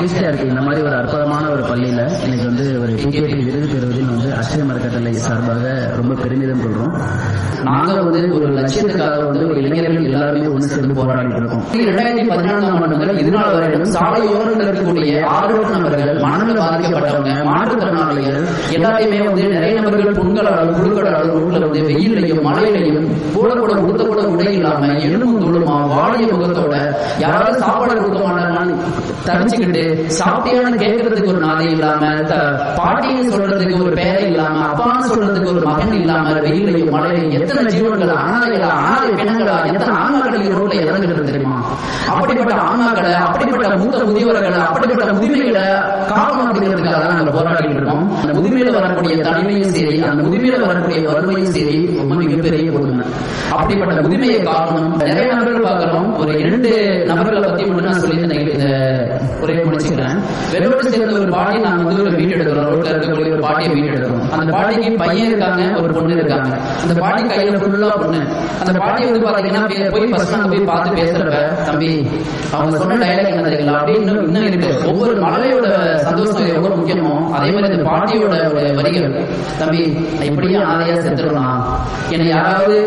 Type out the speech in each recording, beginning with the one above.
மகிழ்ச்சியா இருக்கு. இந்த மாதிரி ஒரு அற்புதமான ஒரு பள்ளியில இன்னைக்கு வந்து ஒரு டிகேடி விருது பெறுவதில் வந்து அக்ஷயம் அறக்கட்டளை சார்பாக ரொம்ப பெருமிதம் கொள்றோம். நாங்க வந்து ஒரு லட்சியத்துக்காக வந்து ஒரு இளைஞர்கள் எல்லாருமே ஒன்று சேர்ந்து போராடிட்டு இருக்கோம். 2014ஆம் ஆண்டு முதல் இதுநாள் வரையிலும் சாலையோரங்கள் இருக்கக்கூடிய ஆர்வம் நபர்கள், மனநல பாதிக்கப்பட்டவங்க, மாற்றுத்திறனாளிகள் எல்லாத்தையுமே வந்து நிறைய நபர்கள் புண்களாலும் குழுக்களாலும் ரோட்ல வந்து வெயிலையும் மழையிலையும் போடக்கூட உடுத்தக்கூட உடை இல்லாம எலும்பும் தோளுமா வாடிய முகத்தோட யாராவது சாப்பாடு கொடுக்க மாட்டாங்கன்னு தரிச்சுக்கிட்டு சாப்பிட்டியான்னு கேட்கறதுக்கு ஒரு நாளே இல்லாம, பாட்டின்னு சொல்றதுக்கு ஒரு பேரை இல்லாம, அப்பான்னு சொல்றதுக்கு ஒரு மகன் இல்லாம வெயிலையும் மழையிலையும் எத்தனை ஜீவன்கள், அனாதை பெண்களா, எத்தனை ஆன்மாக்கள் ரோட்ல இறந்துட்டு தெரியுமா? அப்படிப்பட்ட ஆன்மாக்களை, அப்படிப்பட்ட மூத்த முதியவர்களை, அப்படிப்பட்ட முதுமைகளை காரணம் அப்படிங்கிறதுக்காக தான் நாங்கள் போராடிட்டு இருக்கோம். அந்த முதுமையில வரக்கூடிய தனிமையும் சரி, அந்த முதுமையில வரக்கூடிய வறுமையும் சரி ரொம்ப மிகப்பெரிய கொடுமை. அப்படிப்பட்ட முதுமையை காரணம் நிறைய நபர்கள் பார்க்கிறோம். ஒரு 2 நபர்களை பத்தி மட்டும் நான் சொல்லி இந்த உரையை முடிச்சுக்கிறேன். வெள்ளோடு சேர்ந்த ஒரு பாட்டி நாங்க வந்து ஒரு வீடு எடுக்கிறோம். ரோட்ல இருக்கக்கூடிய ஒரு பாட்டியை வீடு எடுக்கிறோம். அந்த பாட்டிக்கு பையன் இருக்காங்க, ஒரு பொண்ணு இருக்காங்க. அந்த பாட்டி கையில ஃபுல்லா பொண்ணு. அந்த பாட்டி வந்து பாத்தீங்கன்னா போய் ஃபர்ஸ்ட் நாங்க போய் பார்த்து பேசுறப்ப, தம்பி அவங்க சொன்ன டயலாக் என்ன தெரியுங்களா அப்படின்னு இன்னும் இருக்கு. ஒவ்வொரு மழலையோட சந்தோஷம் எவ்வளவு முக்கியமோ அதே மாதிரி அந்த பாட்டியோட வரிகள், தம்பி இப்படியே ஆதையா செத்துடலாம், என்னை யாராவது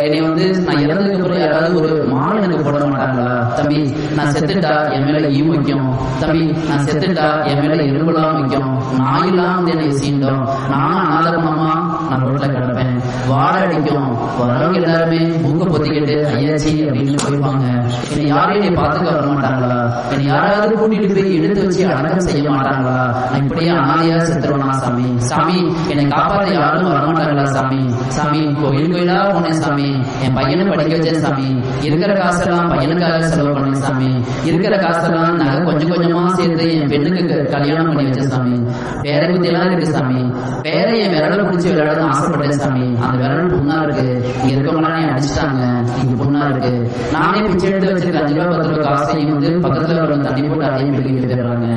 என்னை வந்து நான் இறந்ததுக்கு அப்புறம் யாராவது ஒரு மாலை எனக்கு போட மாட்டாங்களா, தம்பி நான் செத்துட்டா என் மேல ஈ முக்கியம், தம்பி நான் செத்துட்டா என் மேல எறும்பெல்லாம் முக்கியம், நாயெல்லாம் வந்து என்னை சீண்டும், நானும் அனாதரமா நான் ரோட்ல கிடப்பேன், வாட அடிக்கும், வரவங்க எல்லாருமே மூக்க பொத்திக்கிட்டு ஐயாச்சி அப்படின்னு போயிருவாங்க, என்னை யாரையும் பார்த்துக்க வர மாட்டாங்களா, என்னை யாராவது கூட்டிட்டு போய் எடுத்து வச்சு அடக்கம் செய்ய மாட்டாங்களா, நான் இப்படியே அனாதையா செத்துருவா சாமி, சாமி என்னை காப்பாற்ற யாரும் வரமாட்டாங்களா சாமி, சாமி கோயில் கோயிலா போனேன் சாமி, என் பையனை படிக்க வச்சேன் சாமி, இருக்கிற காசெல்லாம் பையனுக்காக செலவு பண்ணேன் சாமி, இருக்கிற காசெல்லாம் நான் கொஞ்சம் கொஞ்சமா சேர்த்து என் பெண்ணுக்கு கல்யாணம் பண்ணி வச்சேன் சாமி, பேர குத்தியெல்லாம் இருக்கு சாமி, பேர என் விரல பிடிச்சி விளையாட ஆசைப்பட்டேன் சாமி, அந்த விரல் புண்ணா இருக்கு, இங்க இருக்கவங்களாம் அடிச்சுட்டாங்க, இங்க புண்ணா இருக்கு, நானே பிச்சை எடுத்து வச்சிருக்க 5 ரூபா 10 ரூபா காசையும் வந்து பக்கத்துல ஒரு தண்ணி போட்டு அதையும் பிடிக்கிட்டு போயிடுறாங்க,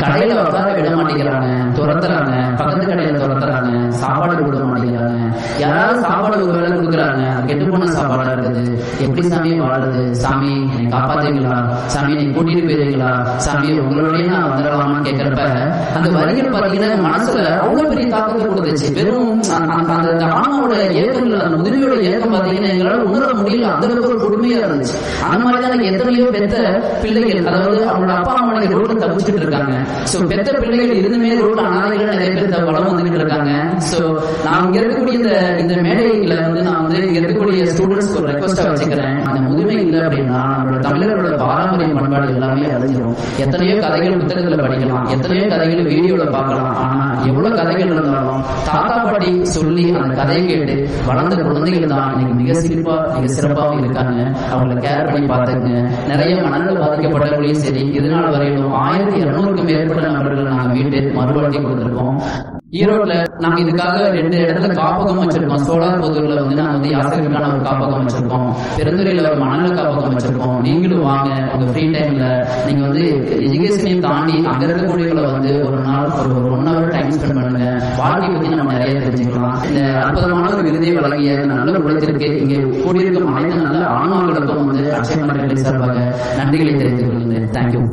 கடையில உட்கார விட மாட்டேங்கிறாங்க, துரத்துறாங்க, பக்கத்து கடையில துரத்துறாங்க, சாப்பாடு கொடுக்க மாட்டேங்கிறாங்க, யாராவது சாப்பாடு ஒரு வேலை கொடுக்குறாங்க, கெட்டு போன சாப்பாடா இருக்குது, எப்படி சாமி வாழுது, சாமி என்னை காப்பாத்தீங்களா, சாமி நீங்க கூட்டிட்டு போயிருவீங்களா, சாமி உங்களோடய நான் வந்துடலாமான்னு கேட்கிறப்ப அந்த வரிகள் பாத்தீங்கன்னா மனசுல அவ்வளவு பெரிய தாக்கத்தை கொடுத்துச்சு. வெறும் அந்த ஆணோட ஏக்கங்கள், அந்த முதுமையோட ஏக்கம் பாத்தீங்கன்னா எங்களால உணர முடியல, அந்த அளவுக்கு ஒரு கொடுமையா இருந்துச்சு. அந்த மாதிரிதான் எனக்கு எத்தனையோ பெத்த பிள்ளைகள், அதாவது அவங்களோட அப்பா அம்மா ரோட்ல தப்பிச்சுட்டு இருக்காங்க. சோ பெத்த பிள்ளைகள் இருந்துமே ரோட்ல அனாதைகள் நிறைய பேர் வளம் வந்துட்டு இருக்காங்க. சோ நான் இங்க இருக்கக்கூடிய இந்த மேடையில வந்து நான் வந்து இங்க இருக்கக்கூடிய ஸ்டூடெண்ட்ஸ் ஒரு ரெக்வஸ்டா வச்சுக்கிறேன். அந்த முதுமை இல்லை அப்படின்னா நம்மளோட தமிழர்களோட பாரம்பரிய பண்பாடு எல்லாமே அழிஞ்சிடும். எத்தனையோ கதைகள் புத்தகத்துல படிக்கலாம், எத்தனையோ கதைகள் வீடியோல பார்க்கலாம். ஆனா எவ்வளவு கதைகள் இருந்தாலும் தாத்தா பாட்டி சொல்லி அந்த கதையை கேட்டு வளர்ந்த குழந்தைகள் தான் நீங்க மிக சிறப்பா மிக சிறப்பாகவும் இருக்காங்க. அவங்களை கேர் பண்ணி பார்த்துக்குங்க. நிறைய மனநல பாதிக்கப்பட்டவர்களையும் சரி, இதனால வரையிலும் 1200க்கும் மேற்பட்ட நபர்கள் நாங்க வீட்டு மறுவாழ்க்கை கொடுத்திருக்கோம். ஈரோட்ல நாங்க இதுக்காக 2 இடத்துல காப்பகம் வச்சிருக்கோம். சோழார் பொதுல வந்து நாங்க வந்து யாசகருக்கான ஒரு காப்பகம் வச்சிருக்கோம், பெருந்துறையில ஒரு மணல் காப்பகம் வச்சிருக்கோம். நீங்களும் வாங்க, உங்க ஃப்ரீ டைம்ல நீங்க வந்து எஜுகேஷனையும் தாண்டி அங்க இருக்கக்கூடியவங்களை வந்து ஒரு நாள் ஒரு 1 hour டைம் ஸ்பெண்ட் பண்ணுங்க. வாழ்க்கை பத்தி நம்ம நிறைய தெரிஞ்சுக்கலாம். இந்த அற்புதமான ஒரு விருதை வழங்கிய நல்ல உலகத்திற்கு இங்கே கூடியிருக்கும் அனைத்து நல்ல ஆன்மாக்களுக்கும் வந்து அக்ஷயம் அறக்கட்டளை சார்பாக நன்றிகளை தெரிவித்துக் கொள்கிறேன். தேங்க்யூ.